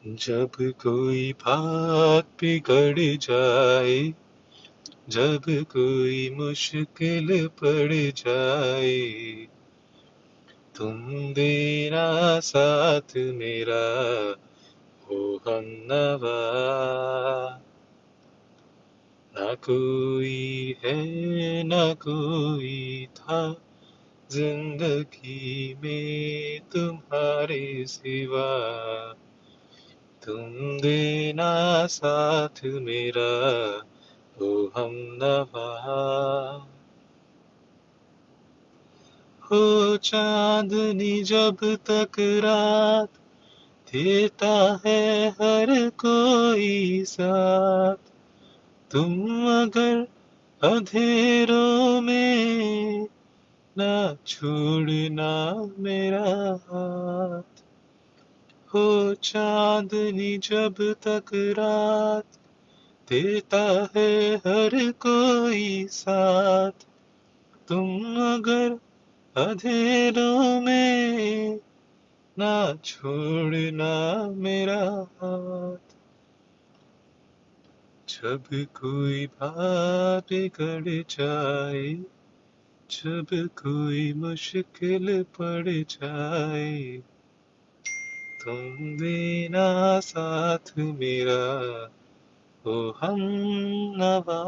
जब कोई बात बिगड़ जाए, जब कोई मुश्किल पड़ जाए, तुम देना साथ मेरा हो हमनवा। ना कोई है ना कोई था जिंदगी में तुम्हारे सिवा, तुम देना साथ मेरा हो हमनवा। हो चांदनी जब तक रात, देता है हर कोई साथ, तुम अगर अंधेरों में ना छोड़ना मेरा हाथ। हो चांदनी जब तक रात, देता है हर कोई साथ, तुम अगर अंधेरों में ना छोड़ना मेरा हाथ। जब कोई बात बिगड़ जाए, जब कोई मुश्किल पड़ जाए, तुम देना साथ मेरा हो हम नवा।